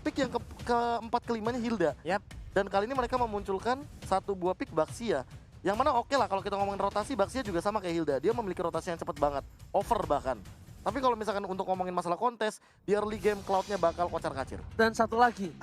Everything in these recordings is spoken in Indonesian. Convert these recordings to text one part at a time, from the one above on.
pick yang keempat kelimanya Hilda. Yap. Dan kali ini mereka memunculkan satu buah pick Baxia. Yang mana oke lah kalau kita ngomongin rotasi, Baxia juga sama kayak Hilda. Dia memiliki rotasi yang cepat banget, over bahkan. Tapi kalau misalkan untuk ngomongin masalah kontes, di early game Cloud-nya bakal kocar-kacir. Dan satu lagi.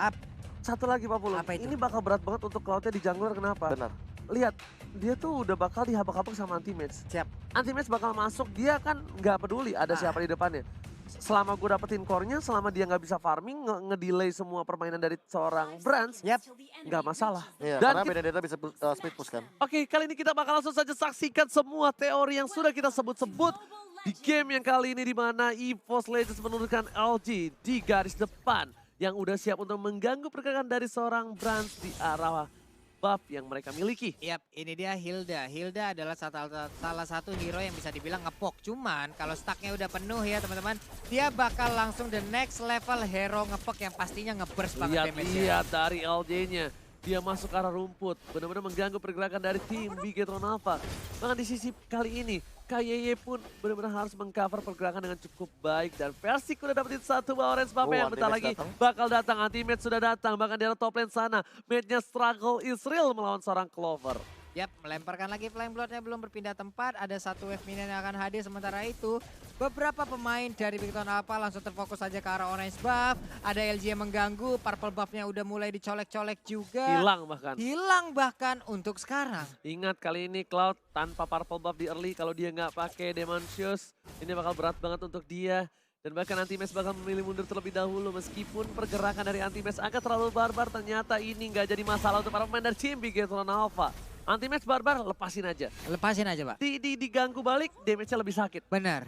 Satu lagi Pak Pulung. Apa itu? Ini bakal berat banget untuk Cloud-nya di jungler, kenapa? Benar. Lihat, dia tuh udah bakal dihabak-habak sama anti-match. Siap. Anti-match bakal masuk, dia kan nggak peduli ada siapa di depannya. Selama gue dapetin core-nya, selama dia nggak bisa farming, nge-delay semua permainan dari seorang Brands, nggak masalah. Iya, Dan karena Benedetta bisa speed push kan. Oke, kali ini kita bakal langsung saja saksikan semua teori yang sudah kita sebut-sebut di game yang kali ini, di mana EVOS Legends menurunkan LG di garis depan yang udah siap untuk mengganggu pergerakan dari seorang Brands di arah buff yang mereka miliki. Yap, ini dia Hilda. Hilda adalah salah satu hero yang bisa dibilang ngepok. Cuman kalau stacknya udah penuh ya teman-teman, dia bakal langsung the next level hero ngepok yang pastinya ngeburst banget damage-nya. Lihat dari LJ-nya. Dia masuk ke arah rumput, benar-benar mengganggu pergerakan dari tim Bigetron Alpha. Bahkan di sisi kali ini, KYY pun benar-benar harus mengcover pergerakan dengan cukup baik. Dan Versik udah dapetin satu orange buff yang bentar lagi bakal datang. Anti-match sudah datang, bahkan di arah top lane sana. Match-nya struggle is real melawan seorang Clover. Yap, melemparkan lagi Flame Blood-nya belum berpindah tempat. Ada satu wave minion yang akan hadir. Sementara itu, beberapa pemain dari Bigetron Alpha langsung terfokus saja ke arah orange buff. Ada LG yang mengganggu, purple buff-nya udah mulai dicolek-colek juga. Hilang bahkan untuk sekarang. Ingat kali ini Cloud tanpa purple buff di early, kalau dia nggak pakai Demon Shoes, ini bakal berat banget untuk dia. Dan bahkan Anti-Match bakal memilih mundur terlebih dahulu. Meskipun pergerakan dari Anti-Match agak terlalu barbar, ternyata ini nggak jadi masalah untuk para pemain dari tim Bigetron Alpha. Anti-Match barbar, lepasin aja. Lepasin aja, Pak. Diganggu balik, damage-nya lebih sakit. Benar.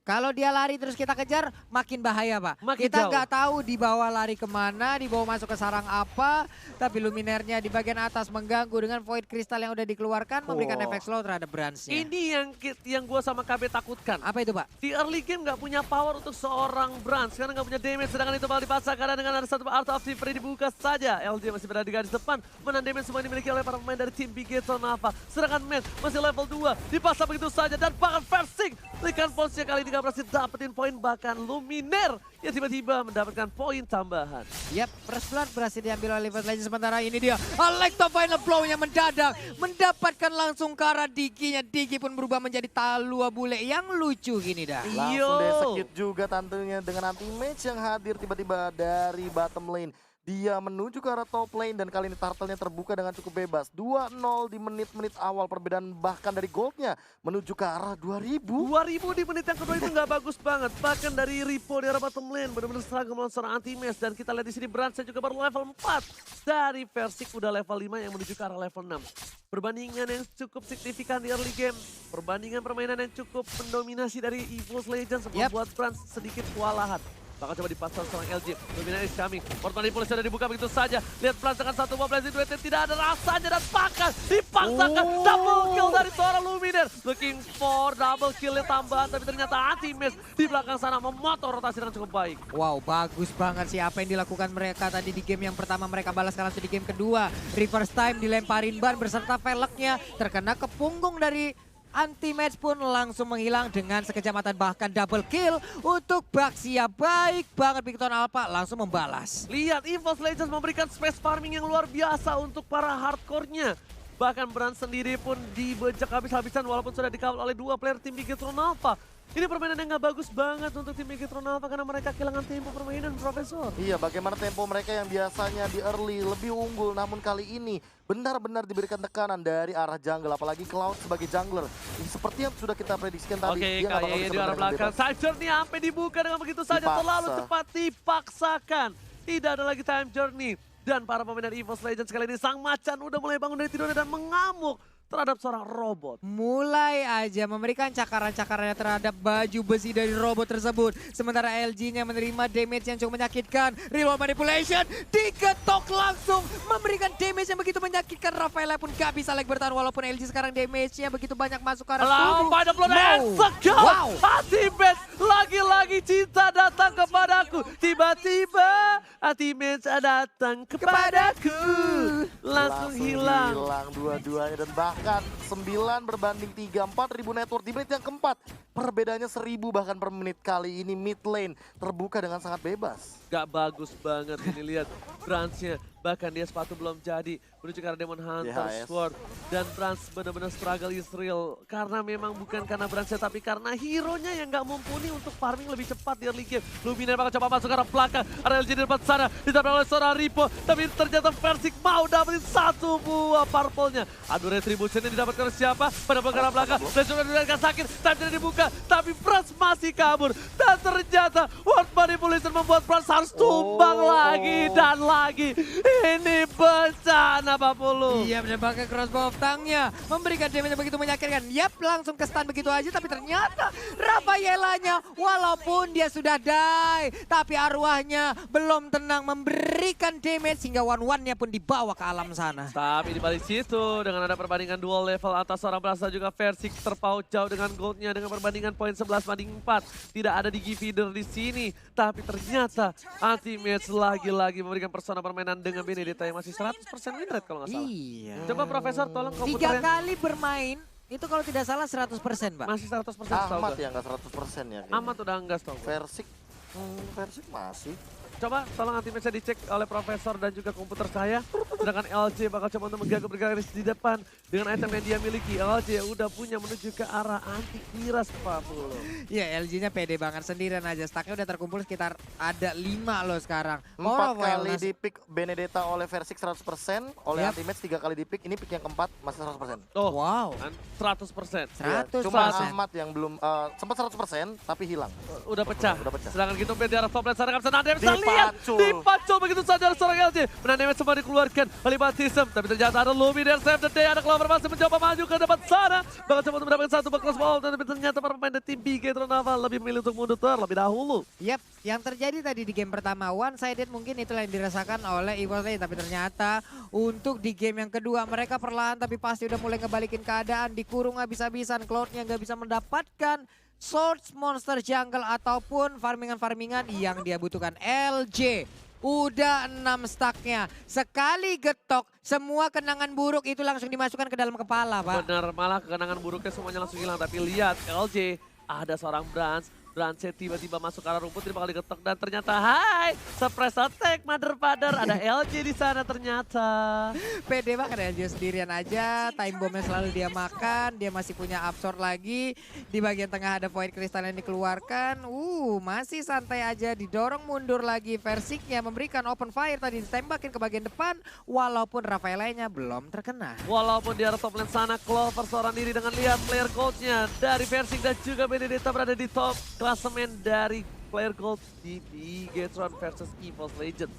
Kalau dia lari terus kita kejar, makin bahaya, Pak. Kita nggak tahu di bawah lari kemana, di bawah masuk ke sarang apa. Tapi Luminernya di bagian atas mengganggu dengan Void Crystal yang udah dikeluarkan, memberikan efek slow terhadap Brands-nya. Ini yang gue sama KB takutkan. Apa itu, Pak? Di early game nggak punya power untuk seorang Brands, karena nggak punya damage. Sedangkan itu bakal dipaksakan dengan ada satu Art of Thievery dibuka saja. LJ masih berada di garis depan, menahan damage semua dimiliki oleh para pemain dari tim Bigetron Alpha. Sedangkan Matt masih level 2, dipaksa begitu saja. Dan bahkan Versing, Likan Ponsnya kali ini gak berhasil dapetin poin, bahkan Luminer yang tiba-tiba mendapatkan poin tambahan. Yap, First Blood berhasil diambil oleh EVOS Legends. Sementara ini dia Electro Final Blow-nya mendadak mendapatkan langsung ke arah Diki-nya. Diki pun berubah menjadi Talua bule yang lucu gini dah. Langsung execute juga tentunya dengan Anti-Match yang hadir tiba-tiba dari bottom lane. Dia menuju ke arah top lane dan kali ini turtle-nya terbuka dengan cukup bebas. 2-0 di menit-menit awal, perbedaan bahkan dari goldnya menuju ke arah 2000. 2000 di menit yang kedua itu nggak bagus banget. Bahkan dari Ripo di arah bottom lane benar-benar struggle melawan seorang Anti-Match. Dan kita lihat di sini Brands juga baru level 4. Dari Versik udah level 5 yang menuju ke arah level 6. Perbandingan yang cukup signifikan di early game. Perbandingan permainan yang cukup mendominasi dari EVOS Legends membuat Brands sedikit kewalahan. Bakal coba dipasang seorang LG. Luminer is coming. Port manipulasi sudah dibuka begitu saja. Lihat Brands dengan satu buah blazing duet tidak ada rasanya. Dan bahkan dipaksakan double kill dari seorang Luminer. Looking for double kill tambahan. Tapi ternyata Anti-Match di belakang sana memotong rotasi dengan cukup baik. Wow, bagus banget sih apa yang dilakukan mereka tadi di game yang pertama. Mereka balas langsung di game kedua. Reverse time dilemparin ban beserta velgnya. Terkena ke punggung dari Anti-Match pun langsung menghilang dengan sekejap mata, bahkan double kill untuk Baxia. Baik banget Bigetron Alpha langsung membalas. Lihat EVOS Legends memberikan space farming yang luar biasa untuk para hardcore-nya. Bahkan Brands sendiri pun dibejak habis-habisan walaupun sudah dikawal oleh dua player tim Bigetron Alpha. Ini permainan yang gak bagus banget untuk tim Bigetron Alpha karena mereka kehilangan tempo permainan, Profesor. Iya, bagaimana tempo mereka yang biasanya di early lebih unggul, namun kali ini benar-benar diberikan tekanan dari arah jungle, apalagi Cloud sebagai jungler. Seperti yang sudah kita prediksikan tadi. Oke, kayaknya di arah belakang. Time Journey sampai dibuka dengan begitu saja, terlalu cepat dipaksakan. Tidak ada lagi Time Journey. Dan para pemain dari EVOS Legends kali ini, Sang Macan udah mulai bangun dari tidurnya dan mengamuk terhadap seorang robot. Mulai aja memberikan cakaran-cakarannya terhadap baju besi dari robot tersebut. Sementara LG-nya menerima damage yang cukup menyakitkan. Reload manipulation diketok langsung. Memberikan damage yang begitu menyakitkan. Rafaela pun gak bisa lagi bertahan walaupun LG sekarang damage-nya begitu banyak masuk ke arah tubuh. Pada blood Wow. Anti-Match lagi-lagi cinta datang kepadaku. Tiba-tiba Anti-Match datang kepadaku. Langsung hilang dua-duanya dan bahkan 9 berbanding 3, 4.000 network di menit yang keempat. Perbedaannya 1000 bahkan per menit. Kali ini mid lane terbuka dengan sangat bebas. Gak bagus banget ini, lihat Brans-nya. Bahkan dia sepatu belum jadi, menuju ke arah Demon Hunter DHS. Sword. Dan Brans benar-benar struggle is real. Karena memang bukan karena Brans-nya, tapi karena hero-nya yang gak mumpuni untuk farming lebih cepat di early game. Luminar bakal coba masuk ke arah belakang, ada LG di depan sana, ditabrak oleh seorang Ripo. Tapi ternyata Versik mau dapetin satu buah purple-nya. Aduh, retribution-nya didapatkan oleh siapa? Pada belakang belakang, dan juga diberikan sakit, time tidak dibuka. Tapi Brans masih kabur. Dan ternyata World Manipulation membuat Brans harus tumbang lagi dan lagi. Ini bencana Pak Pulu. Iya, menembakkan crossbow of tongue-nya, memberikan damage yang begitu menyakitkan. Yap, langsung ke stun begitu aja, tapi ternyata Rafaelanya walaupun dia sudah die, tapi arwahnya belum tenang memberikan damage hingga one-one-nya pun dibawa ke alam sana. Tapi di balik situ dengan ada perbandingan dual level atas seorang Brans dan juga Versik terpaut jauh dengan goldnya dengan perbandingan poin 11-4. Tidak ada di feeder di sini, tapi ternyata Anti-Mage lagi-lagi memberikan persona permainan dengan Benedetta yang masih 100% win rate kalau nggak salah. Iya. Coba Profesor tolong 3 komputernya. kali bermain, itu kalau tidak salah 100%, Pak. Masih 100% setahu Ahmad gue. ya nggak 100% ya. kayaknya. Amat udah enggak setahu gue. Versik, Versik masih. Coba tolong Anti-Mage dicek oleh Profesor dan juga komputer saya. Sedangkan LJ bakal coba untuk mengganggu bergerak di depan. Dengan item yang dia miliki, LJ udah punya menuju ke arah anti-miras Pak Pulu. Iya, LG-nya pede banget sendirian aja. Stacknya udah terkumpul sekitar ada 5 loh sekarang. 4 kali di pick Benedetta oleh Versik 100%, oleh Yap. Anti-Match 3 kali di pick, ini pick yang keempat masih 100%. Oh, Wow. 100%. Iya, 100%. Cuma Ahmad yang belum, sempat 100% tapi hilang. Udah pecah. Udah pecah. Sedangkan gitu di arah top lane sana nggak bisa nada, bisa lihat. Dipacul. Dipacul begitu saja oleh seorang LJ. Menang damage semua dikeluarkan oleh Baptism. Tapi ternyata ada Luminar save the day. Ada Clover masih mencoba maju ke depan sana. Bakal coba untuk mendapatkan satu back crossbow. Tapi ternyata para pemain dari tim Bigetron Nava lebih memilih untuk mundur terlebih dahulu. Yap, yang terjadi tadi di game pertama one-sided mungkin itulah yang dirasakan oleh EVOS, tapi ternyata untuk di game yang kedua mereka perlahan tapi pasti udah mulai ngebalikin keadaan, dikurung habis-habisan, Cloud-nya nggak bisa mendapatkan Swords Monster Jungle ataupun farmingan-farmingan yang dia butuhkan. LJ udah 6 stacknya, sekali getok semua kenangan buruk itu langsung dimasukkan ke dalam kepala, Pak. Benar, malah kenangan buruknya semuanya langsung hilang. Tapi lihat LJ, ada seorang Brans-nya tiba-tiba masuk ke arah rumput, dia bakal digetok dan ternyata hai, surprise attack mother father, ada LJ di sana ternyata. Pede banget LJ sendirian aja, time bombnya selalu dia makan, dia masih punya absorb lagi. Di bagian tengah ada void crystal yang dikeluarkan, masih santai aja, didorong mundur lagi. Versiknya memberikan open fire tadi, ditembakin ke bagian depan, walaupun Rafaelanya belum terkena. Walaupun di arah top lane sana, Clover seorang diri dengan lihat player goldnya dari Versik dan juga Benedetta berada di top klasemen dari player gold di Bigetron versus EVOS Legends.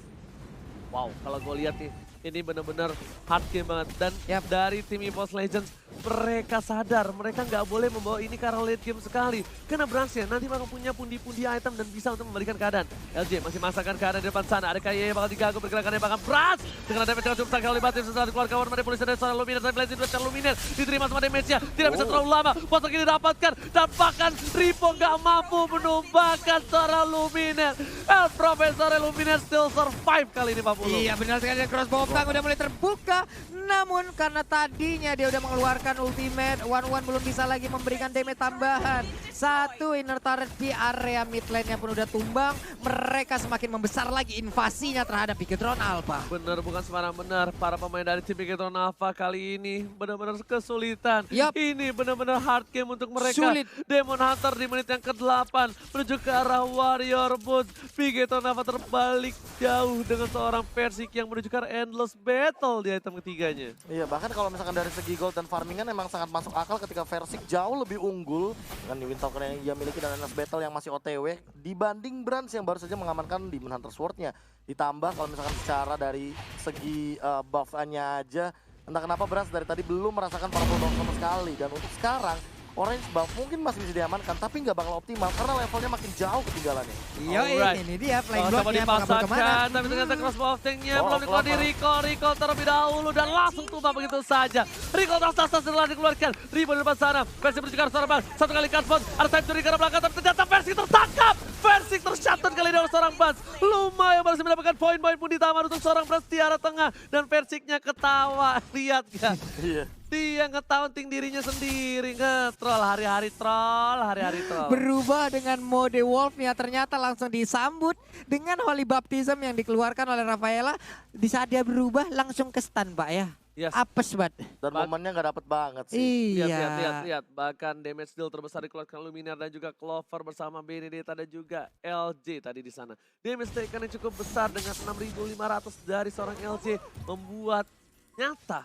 Wow, kalau gue lihat nih, ini benar-benar hard game banget. Dan Yap. dari tim EVOS Legends, mereka sadar mereka nggak boleh membawa ini ke arah late game sekali. Karena Brans-nya nanti bakal punya pundi-pundi item dan bisa untuk membalikan keadaan. LJ masih masakan keadaan di depan sana. Ada KY yang bakal diganggu pergerakannya bahkan Brans. Dengan damage yang cukup sakit oleh Batim setelah dikeluarkan War Manipulation dari seorang Luminar. Dan Blazing Duet Luminar diterima sama damage-nya. Tidak bisa terlalu lama. Postur ini didapatkan. Dan bahkan Ripo nggak mampu menumbangkan seorang Luminar. El Profesor Luminar still survive kali ini Pak Pulu. Iya benar sekali, dan crossbow of Tongue udah mulai terbuka. Namun karena tadinya dia udah mengeluarkan ultimate, one-one belum bisa lagi memberikan damage tambahan. Satu inner turret di area mid lane-nya pun udah tumbang. Mereka semakin membesar lagi invasinya terhadap Bigetron Alpha. Bener, bukan sembarang benar. Para pemain dari tim Bigetron Alpha kali ini benar-benar kesulitan. Yup. Ini benar-benar hard game untuk mereka. Sulit. Demon Hunter di menit yang ke-8 menuju ke arah Warrior Boots. Bigetron Alpha terbalik jauh dengan seorang Versik yang menuju ke arah Endless Battle di item ketiganya. Iya, bahkan kalau misalkan dari segi gold dan farmingan emang sangat masuk akal ketika Versik jauh lebih unggul dengan Wind Token yang ia miliki dan Endless Battle yang masih OTW dibanding Brans yang baru saja mengamankan Demon Hunter Sword-nya. Ditambah kalau misalkan secara dari segi buff-nya aja, entah kenapa Brans dari tadi belum merasakan powerful buff sama sekali. Dan untuk sekarang, Orange buff mungkin masih bisa diamankan, tapi nggak bakal optimal karena levelnya makin jauh ketinggalannya. Alright. Ini dia flying Coba block-nya mau kabur kemana. dipasangkan, tapi ternyata crossbow of tank-nya belum dikeluarkan di Rico terlebih dahulu dan langsung tumbang begitu saja. Rico tas setelah dikeluarkan, Rico di depan sana, Versik menuju ke arah seorang Bans, satu kali cut spot, ada time to ke arah belakang, tapi ternyata Versik tertangkap. Versik tershutdown kali ini oleh seorang Bans. Lumayan berhasil mendapatkan poin-poin pun ditambah untuk seorang Bans di arah tengah dan Versiknya ketawa, lihat gak? Iya. Dia nge-taunting dirinya sendiri, nge-troll, hari-hari troll, hari-hari troll. Berubah dengan mode Wolf-nya, ternyata langsung disambut dengan Holy Baptism yang dikeluarkan oleh Rafaela. Di saat dia berubah langsung ke stun, Pak ya. Yes. Apes banget. Dan momennya nggak dapet banget sih. Iya. Lihat. Bahkan damage deal terbesar dikeluarkan Luminar dan juga Clover bersama Benedetta dan juga LJ tadi di sana. Damage taken yang cukup besar dengan 6.500 dari seorang LJ membuat nyata.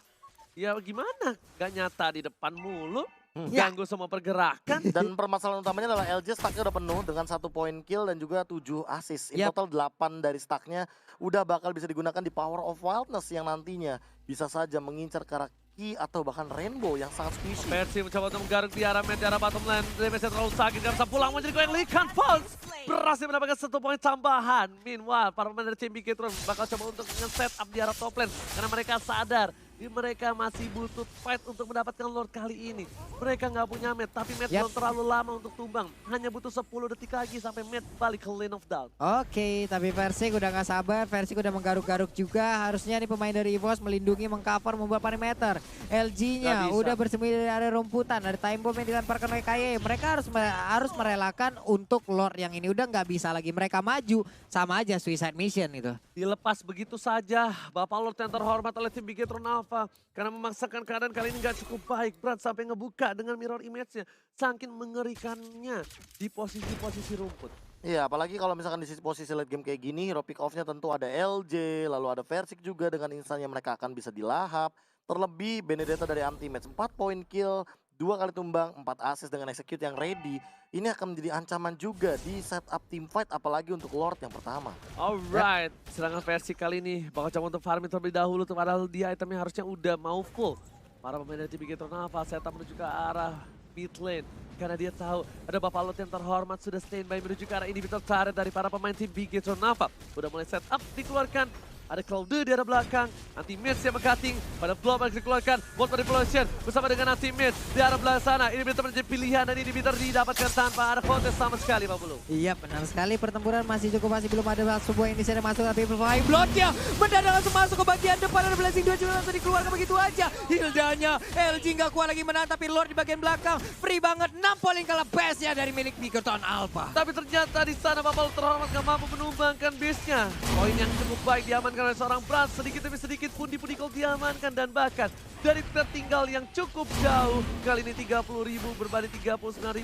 Ya gimana? Gak nyata di depan mulu. Ganggu semua pergerakan. Dan permasalahan utamanya adalah LJ stacknya udah penuh dengan 1 point kill dan juga 7 assist. In total 8 dari stacknya udah bakal bisa digunakan di Power of Wildness yang nantinya bisa saja mengincar ke arah Key atau bahkan Rainbow yang sangat squishy. Percy mencoba untuk menggaruk di arah mid, di arah bottom lane. Damage-nya terlalu sakit, gak bisa pulang menjadi Gwen Likan Falls. Berhasil mendapatkan 1 poin tambahan. Meanwhile, para pemain dari tim Bigetron bakal coba untuk nge-set up di arah top lane. Karena mereka sadar mereka masih butuh fight untuk mendapatkan Lord kali ini. Mereka nggak punya Matt, tapi Matt belum terlalu lama untuk tumbang. Hanya butuh 10 detik lagi sampai Matt balik ke Lane of Doubt. Oke, tapi Versik udah nggak sabar, Versik udah menggaruk-garuk juga. Harusnya nih pemain dari EVOS melindungi, mengcover, membuat perimeter. LG-nya udah bersembunyi dari area rumputan, ada time bomb yang dilemparkan oleh KY. Mereka harus merelakan untuk Lord yang ini udah nggak bisa lagi. Mereka maju, sama aja suicide mission itu. Dilepas begitu saja, Bapak Lord yang terhormat oleh tim Bigetron Alpha. Karena memaksakan keadaan kali ini nggak cukup baik. Brad sampai ngebuka dengan mirror image-nya. Saking mengerikannya di posisi-posisi rumput. Iya, apalagi kalau misalkan di posisi late game kayak gini, hero pick off-nya tentu ada LJ, lalu ada Versik juga dengan instannya mereka akan bisa dilahap. Terlebih Benedetta dari anti-match, 4 point kill, 2 kali tumbang, 4 assist dengan execute yang ready. Ini akan menjadi ancaman juga di setup team fight, apalagi untuk Lord yang pertama. Alright, serangan Versik kali ini bakal coba untuk farming terlebih dahulu, padahal dia itemnya harusnya udah mau full. Para pemain dari tim Bigetron Alpha setup menuju ke arah mid lane. Karena dia tahu ada Bapak Lord yang terhormat sudah standby menuju ke arah inhibitor turret dari para pemain tim Bigetron Alpha. Udah mulai setup dikeluarkan. Ada Cloud di arah belakang, anti-mage yang meng-cutting, pada blow yang dikeluarkan, Bolt Manipulation bersama dengan anti-mage di arah belakang sana. Ini benar menjadi pilihan dan ini benar didapatkan tanpa ada kontes sama sekali Pak Bulu. Iya benar sekali, pertempuran masih belum ada sebuah inisiatif yang masuk, tapi Flying Blood-nya mendadak langsung masuk ke bagian depan, ada Blazing 2 juga langsung dikeluarkan begitu aja. Hildanya, LG nggak kuat lagi menahan, tapi Lord di bagian belakang, free banget, 6 polling kalah base-nya dari milik Bigetron Alpha. Tapi ternyata di sana Bapak Lord terhormat nggak mampu menumbangkan base-nya. Poin yang cukup baik diamankan oleh seorang Brad, sedikit demi sedikit pundi-pundi gol diamankan dan bahkan dari tertinggal yang cukup jauh kali ini 30.000 berbanding 39.000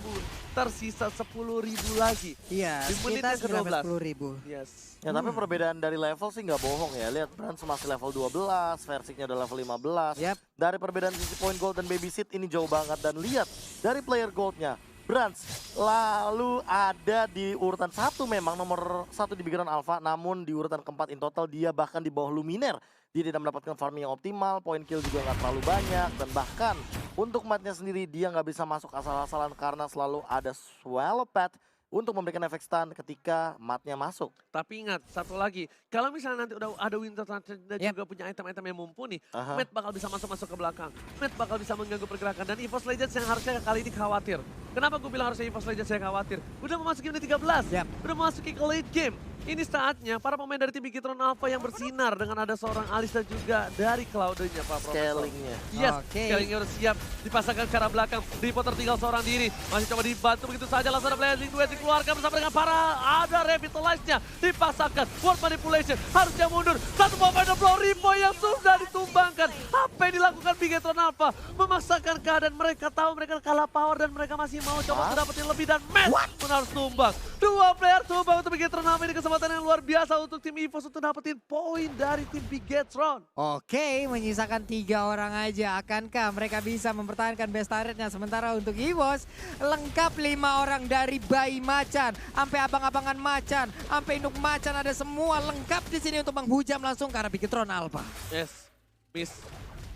tersisa 10.000 lagi. Iya, di menit yang ke-12. 10.000. Yes. Ya tapi perbedaan dari level sih nggak bohong ya. Lihat Brand masih level 12, Versiknya udah level 15. Dari perbedaan sisi point gold dan babysit ini jauh banget. Dan lihat dari player goldnya, Brands lalu ada di urutan 1 memang nomor 1 di Bigetron Alpha, namun di urutan keempat in total dia bahkan di bawah Luminaire. Dia tidak mendapatkan farming yang optimal, point kill juga nggak terlalu banyak, dan bahkan untuk matnya sendiri dia nggak bisa masuk asal-asalan karena selalu ada Swallow Pad untuk memberikan efek stun ketika matnya masuk. Tapi ingat, satu lagi, kalau misalnya nanti udah ada Winter Thunder dan juga punya item-item yang mumpuni, Matt bakal bisa masuk ke belakang. Matt bakal bisa mengganggu pergerakan dan EVOS Legends yang harusnya kali ini khawatir. Kenapa gue bilang harusnya EVOS Legends yang khawatir? Udah memasuki menit 13, udah memasuki ke late game. Ini saatnya para pemain dari tim Bigetron Alpha yang bersinar dengan ada seorang Alis dan juga dari Cloud-nya Pak Profesor. Scalingnya. Yes, scalingnya udah siap. Dipasangkan ke arah belakang. Reaper tertinggal seorang diri. Masih coba dibantu begitu saja. Langsung ada Blazing Duet dikeluarkan bersama dengan para. Ada Revitalize-nya. Dipasangkan. Word Manipulation. Harusnya mundur. Satu moment of blow. Ripo yang sudah ditumbangkan. Apa yang dilakukan Bigetron Alpha? Memaksakan keadaan mereka tahu mereka kalah power dan mereka masih mau coba dapetin lebih. Dan Matt pun harus tumbang. 2 player tumbang untuk Bigetron Alpha ini kesempatan yang luar biasa untuk tim EVOS untuk dapetin poin dari tim Bigetron. Oke, menyisakan 3 orang aja. Akankah mereka bisa mempertahankan best turretnya? Sementara untuk EVOS, lengkap 5 orang dari bayi macan, sampai abang-abangan macan, sampai induk macan, ada semua lengkap di sini untuk menghujam langsung ke arah Bigetron Alpha. Yes, miss.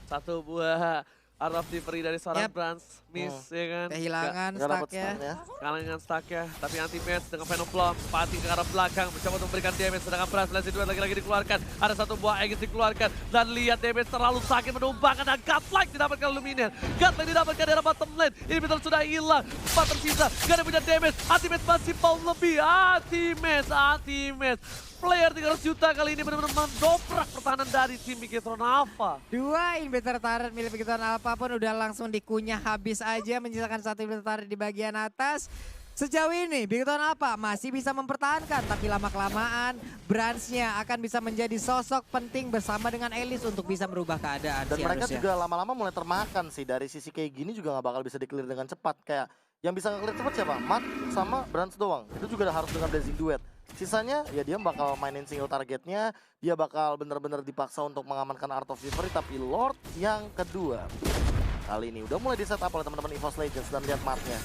1 buah Art of Delivery dari seorang Brands. Miss, ya kan? Kehilangan stack-nya. Kehilangan stack-nya, tapi anti-match dengan Venom Plum. Pati ke arah belakang, mencoba untuk memberikan damage. Sedangkan Brands Blazing Duet lagi-lagi dikeluarkan. Ada 1 buah Aegis dikeluarkan. Dan lihat damage terlalu sakit menumbangkan. Dan Godlike didapatkan Luminaire. Godlike didapatkan dari bottom lane. Ini betul sudah hilang. 4 tersisa, gak ada punya damage. Anti-match masih mau lebih. Anti-match. player 300 juta kali ini benar-benar mendobrak pertahanan dari tim Bigetron Alpha. Dua inhibitor turret milik Bigetron Alpha pun udah langsung dikunyah habis aja, menyisakan satu inhibitor turret di bagian atas. Sejauh ini Bigetron Alpha masih bisa mempertahankan, tapi lama-kelamaan Brands-nya akan bisa menjadi sosok penting bersama dengan Elis untuk bisa merubah keadaan. Dan sih mereka harusnya. juga lama-lama mulai termakan sih, dari sisi kayak gini juga nggak bakal bisa di-clear dengan cepat. Kayak yang bisa nge-clear cepat siapa? Matt sama Brands doang. Itu juga harus dengan Blazing Duet. Sisanya ya dia bakal mainin single targetnya, dia bakal bener-bener dipaksa untuk mengamankan Art of Chivalry. Tapi Lord yang kedua kali ini udah mulai di setup oleh teman-teman EVOS Legends, dan lihat Matt-nya.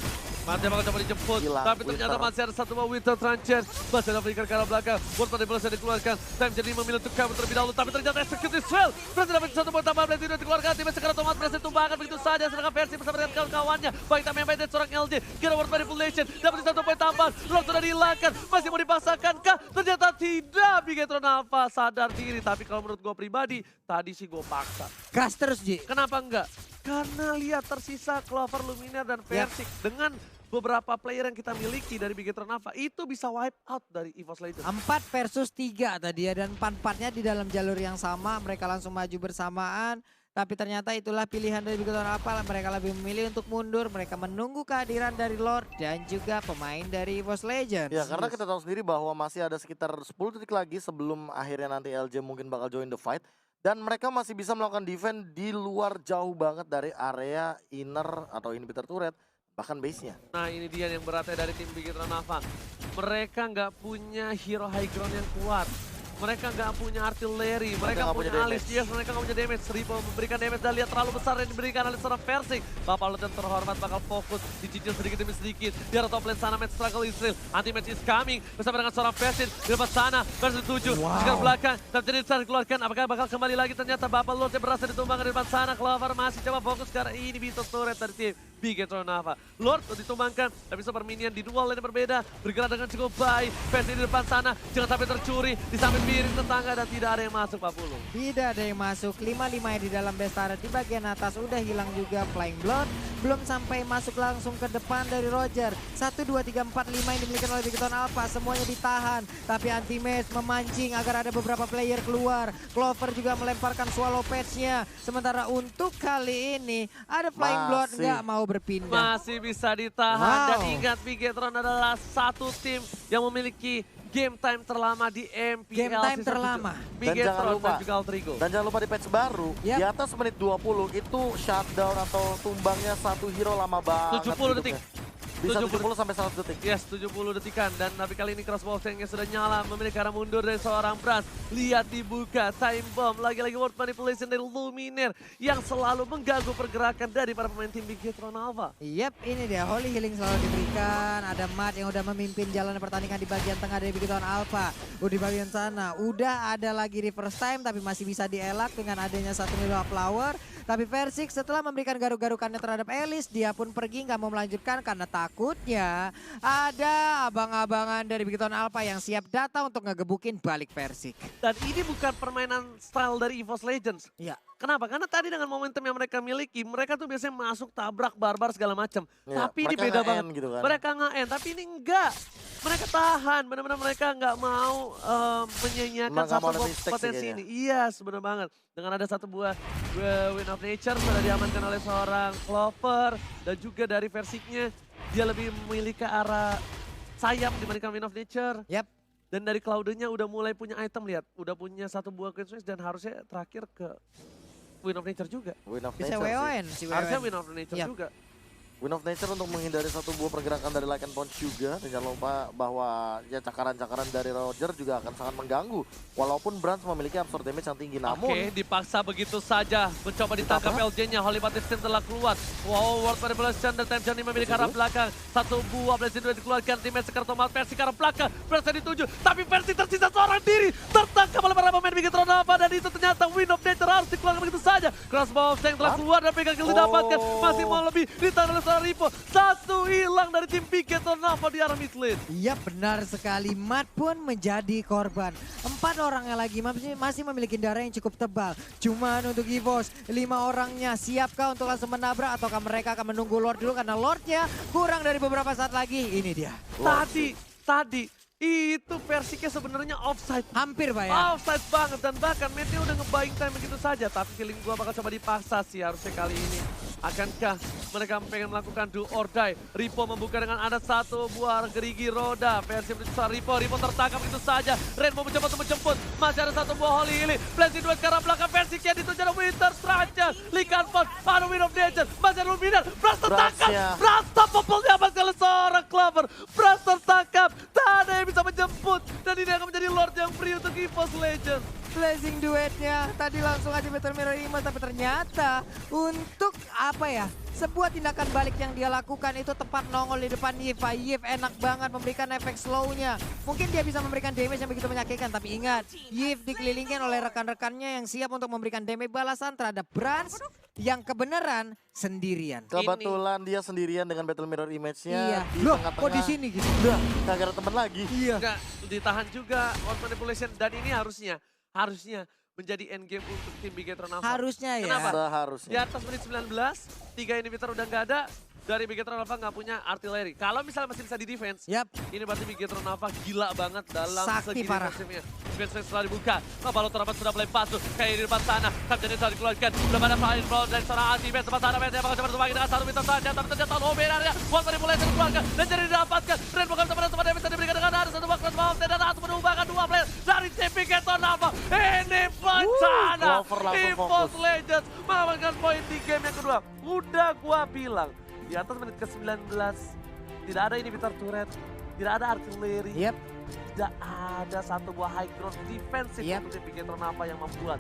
Mantap bakal coba dijemput, Hilang, tapi ternyata Winter. masih ada satu buah Winter Trencher. Masih ada berikan ke arah belakang, buat pada bola yang dikeluarkan. Time jadi memilih untuk kabur terlebih dahulu, tapi ternyata execute Israel. Berhasil dapat satu poin tambahan, Blade tidak dikeluarkan. Timnya sekarang otomatis berhasil tumbangkan begitu saja. Sedangkan versi bersama dengan kawan-kawannya. Baik time yang baik dari seorang LJ, kira word manipulation. Dapat satu poin tambahan, Lord sudah dihilangkan. Masih mau dipaksakan kah? Ternyata tidak. Bigetron Alpha sadar diri, tapi kalau menurut gue pribadi, tadi sih gue paksa. Gas terus Ji. Kenapa enggak? Karena lihat tersisa Clover, Luminar, dan Versik. Dengan beberapa player yang kita miliki dari Bigetron Alpha, itu bisa wipe out dari EVOS Legends. 4 versus 3 tadi ya, dan 4-4-nya di dalam jalur yang sama, mereka langsung maju bersamaan. Tapi ternyata itulah pilihan dari Bigetron Alpha, mereka lebih memilih untuk mundur, mereka menunggu kehadiran dari Lord dan juga pemain dari EVOS Legends. Ya karena kita tahu sendiri bahwa masih ada sekitar 10 detik lagi sebelum akhirnya nanti LJ mungkin bakal join the fight. Dan mereka masih bisa melakukan defense di luar jauh banget dari area inner atau inhibitor turret, bahkan base-nya. Nah ini dia yang beratnya dari tim Bigetron Alpha. Mereka nggak punya hero high ground yang kuat. Mereka nggak punya artileri, mereka nggak punya punya alis, damage. yes, mereka nggak punya damage. Ripo memberikan damage dan lihat terlalu besar yang diberikan oleh seorang Versik. Bapak Lord yang terhormat bakal fokus, dicicil sedikit demi sedikit. Di arah top lane sana, match struggle Israel. Anti-match is coming bersama dengan seorang Versik. Di depan sana, Versik 7, sekarang belakang. Dan jadi dikeluarkan, apakah bakal kembali lagi? Ternyata Bapak Lord yang berhasil ditumbangkan di depan sana. Clover masih coba fokus karena ini bisa turret dari tim Bigetron Alpha. Lord ditumbangkan, tapi super minion di dua lane yang berbeda. Bergerak dengan cukup baik. Versik di depan sana, jangan sampai tercuri. Di samping piring tetangga dan tidak ada yang masuk Pak Pulu. Tidak ada yang masuk, 5-5 di dalam base turret di bagian atas udah hilang juga Flying Blood. Belum sampai masuk langsung ke depan dari Roger. 1, 2, 3, 4, 5 yang dimiliki oleh Bigetron Alpha, semuanya ditahan. Tapi Anti-Mage memancing agar ada beberapa player keluar. Clover juga melemparkan Swallow Patch-nya. Sementara untuk kali ini ada Flying Blood Masih. nggak mau berpindah. Masih bisa ditahan. Dan Wow. ingat Bigetron adalah satu tim yang memiliki game time terlama di MPL. Game time season terlama. 7. Dan jangan Bigetron lupa, dan juga Alter Ego. Dan jangan lupa di patch baru, Yap. di atas menit 20 itu shutdown atau tumbangnya satu hero lama banget. 70 detik. hidupnya. Bisa 70 sampai 100 detik. Yes, 70 detikan. Dan tapi kali ini crossbow tanknya sudah nyala. Memilih arah mundur dari seorang Brans. Lihat dibuka. Time bomb. Lagi-lagi word manipulation dari Luminar. Yang selalu mengganggu pergerakan dari para pemain tim Bigetron Alpha. Yap, ini dia Holy Healing selalu diberikan. Ada Matt yang udah memimpin jalan pertandingan di bagian tengah dari Bigetron Alpha. Di bagian sana udah ada lagi reverse time, tapi masih bisa dielak dengan adanya satu Milo Flower. Tapi Versik setelah memberikan garuk-garukannya terhadap Elis, dia pun pergi nggak mau melanjutkan karena takutnya ada abang-abangan dari Bigetron Alpha yang siap datang untuk ngegebukin balik Versik. Dan ini bukan permainan style dari EVOS Legends. Iya. Kenapa? Karena tadi dengan momentum yang mereka miliki, mereka tuh biasanya masuk tabrak barbar segala macam. Iya, Tapi ini mereka beda nge-end banget. gitu kan. Mereka nge-end, tapi ini enggak. Mereka tahan, benar-benar mereka nggak mau menyanyiakan Nggak satu mau ada buah mistake sih potensi kayaknya. ini. Iya, sebenarnya banget. Dengan ada satu buah Win of Nature sudah diamankan oleh seorang Clover dan juga dari Versiknya dia lebih memilih ke arah sayap dibandingkan Win of Nature. Yap. Dan dari Cloud-nya udah mulai punya item, lihat. Udah punya satu buah Queen Switch dan harusnya terakhir ke Win of Nature juga. Win of Bisa Nature sih. WON si Harusnya WON. Win of Nature Yap. juga. Win of Nature untuk menghindari satu buah pergerakan dari Lycan Punch juga. Dan jangan lupa bahwa ya cakaran-cakaran dari Roger juga akan sangat mengganggu. Walaupun Brands memiliki absorb damage yang tinggi. Namun Oke, dipaksa begitu saja. Mencoba ditangkap LJ-nya. Holy Baptist telah keluar. Wow, World Manipulation dan Time Journey memiliki arah belakang. Satu buah Blazing Duel dikeluarkan. Teammate sekarang Tomat versi ke arah belakang. Versi dituju. Tapi versi tersisa seorang diri. Tertangkap oleh para pemain Bigetron Alpha. Dan itu ternyata Win of Nature harus dikeluarkan begitu saja. Crossbow yang telah keluar dan pegang kill didapatkan. Masih mau lebih. Ditahan oleh seorang Ripo. Satu hilang dari tim Bigetron Alpha di arah mid lane. Iya benar sekali, Matt pun menjadi korban. 4 orang yang lagi masih memiliki darah yang cukup tebal. Cuman untuk EVOS, 5 orangnya siapkah untuk langsung menabrak ataukah mereka akan menunggu Lord dulu karena Lordnya kurang dari beberapa saat lagi. Ini dia. Tadi Itu Persiknya sebenarnya offside. Hampir Pak ya. Offside banget dan bahkan Matthew udah nge-buying time begitu saja. Tapi feeling gua bakal coba dipaksa sih harusnya kali ini. Akankah mereka pengen melakukan do or die? Ripo membuka dengan ada satu buah gerigi roda. Persib menuju Ripo, Ripo tertangkap begitu saja. Ren mau mencoba untuk menjemput. Masih ada satu buah Holy Lily. Blessing duet ke arah belakang Persiknya dituju oleh Winter Stranger. Likan Fon, Panu Wind of Nature. Masih ada Luminar. Bras tertangkap. Bras popolnya masih oleh seorang Clover. Bras tertangkap. Tak ada yang bisa menjemput. Dan ini akan menjadi Lord yang free untuk EVOS Legends. Blazing duetnya tadi langsung aja Battle Mirror Imas, tapi ternyata untuk apa ya, sebuah tindakan balik yang dia lakukan itu tepat nongol di depan Yif. Yif enak banget memberikan efek slow-nya. Mungkin dia bisa memberikan damage yang begitu menyakitkan, tapi ingat Yif dikelilingkan oleh rekan-rekannya yang siap untuk memberikan damage balasan terhadap Brans yang kebenaran sendirian. Kebetulan dia sendirian dengan Battle Mirror Iya. Image-nya di Loh, tengah-tengah. kok di sini gitu? Udah, kagak ada temen lagi. Iya. Enggak, ditahan juga on manipulation dan ini harusnya menjadi endgame untuk tim Bigetron Alpha. Harusnya ya. Kenapa? Di Seharusnya. atas menit 19, 3 inhibitor udah nggak ada. Dari Bigetron Alpha nggak punya artileri. Kalau misalnya masih bisa di defense, Yap. ini berarti Bigetron Alpha gila banget dalam Sakti segi parah. defensifnya. Defense setelah dibuka, Balon Terapat sudah mulai masuk. Kayak di depan sana, Captain sudah dikeluarkan. Belum ada fire blow dari seorang anti-base. Depan sana, Base yang bakal coba berbagi dengan satu meter saja. Tapi ternyata Loberanya, Wall manipulasi dikeluarkan. Dan jadi didapatkan. Ren bukan teman-teman damage yang diberikan dengan ada satu bakal semua. Dan ada satu menumbangkan dua player dari tim Bigetron Alpha. Ini bencana. Clover langsung EVOS fokus. Legends mengamankan poin di game yang kedua. Udah gua bilang. Di atas menit ke-19, tidak ada inhibitor turret, tidak ada artileri, Yap. tidak ada satu buah high ground defensif Yap. untuk tim Bigetron Alpha yang membuat